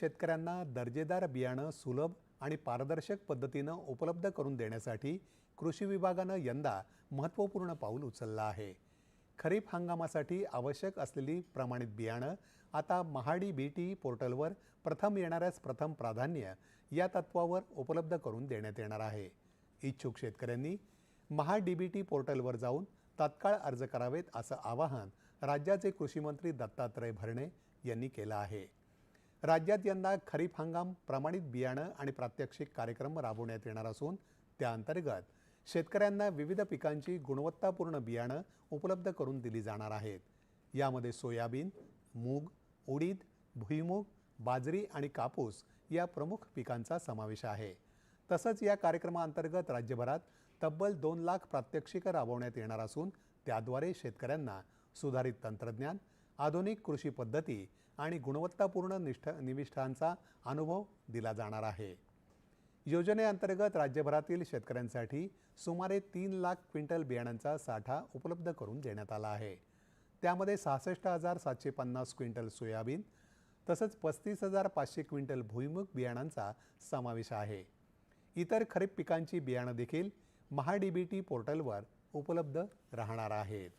शेतकऱ्यांना दर्जेदार बियाणं सुलभ आणि पारदर्शक पद्धतीनं उपलब्ध करून देण्यासाठी कृषी विभागानं यंदा महत्त्वपूर्ण पाऊल उचललं आहे। खरीप हंगामासाठी आवश्यक असलेली प्रमाणित बियाणं आता महाडीबीटी पोर्टलवर प्रथम येणाऱ्यास प्रथम प्राधान्य या तत्वावर उपलब्ध करून देण्यात येणार आहे। इच्छुक शेतकऱ्यांनी महाडीबीटी पोर्टलवर जाऊन तात्काळ अर्ज करावेत असं आवाहन राज्याचे कृषी मंत्री दत्तात्रय भरणे यांनी केलं आहे। राज्यात यंदा खरीप हंगाम प्रमाणित बियाणं आणि प्रात्यक्षिक कार्यक्रम राबवण्यात येणार असून त्याअंतर्गत शेतकऱ्यांना विविध पिकांची गुणवत्तापूर्ण बियाणं उपलब्ध करून दिली जाणार आहेत। यामध्ये सोयाबीन, मूग, उडीद, भुईमूग, बाजरी आणि कापूस या प्रमुख पिकांचा समावेश आहे। तसंच या कार्यक्रमाअंतर्गत राज्यभरात तब्बल 2 लाख प्रात्यक्षिकं राबवण्यात येणार असून त्याद्वारे शेतकऱ्यांना सुधारित तंत्रज्ञान, आधुनिक कृषी पद्धती आणि गुणवत्तापूर्ण निविष्ठांचा अनुभव दिला जाणार आहे। योजनेअंतर्गत राज्यभरातील शेतकऱ्यांसाठी सुमारे 3 लाख क्विंटल बियाणांचा साठा उपलब्ध करून देण्यात आला आहे। त्यामध्ये 66,750 क्विंटल सोयाबीन तसंच 35,500 क्विंटल भुईमूग बियाणांचा समावेश आहे। इतर खरीप पिकांची बियाणं देखील महाडीबीटी पोर्टलवर उपलब्ध राहणार आहेत।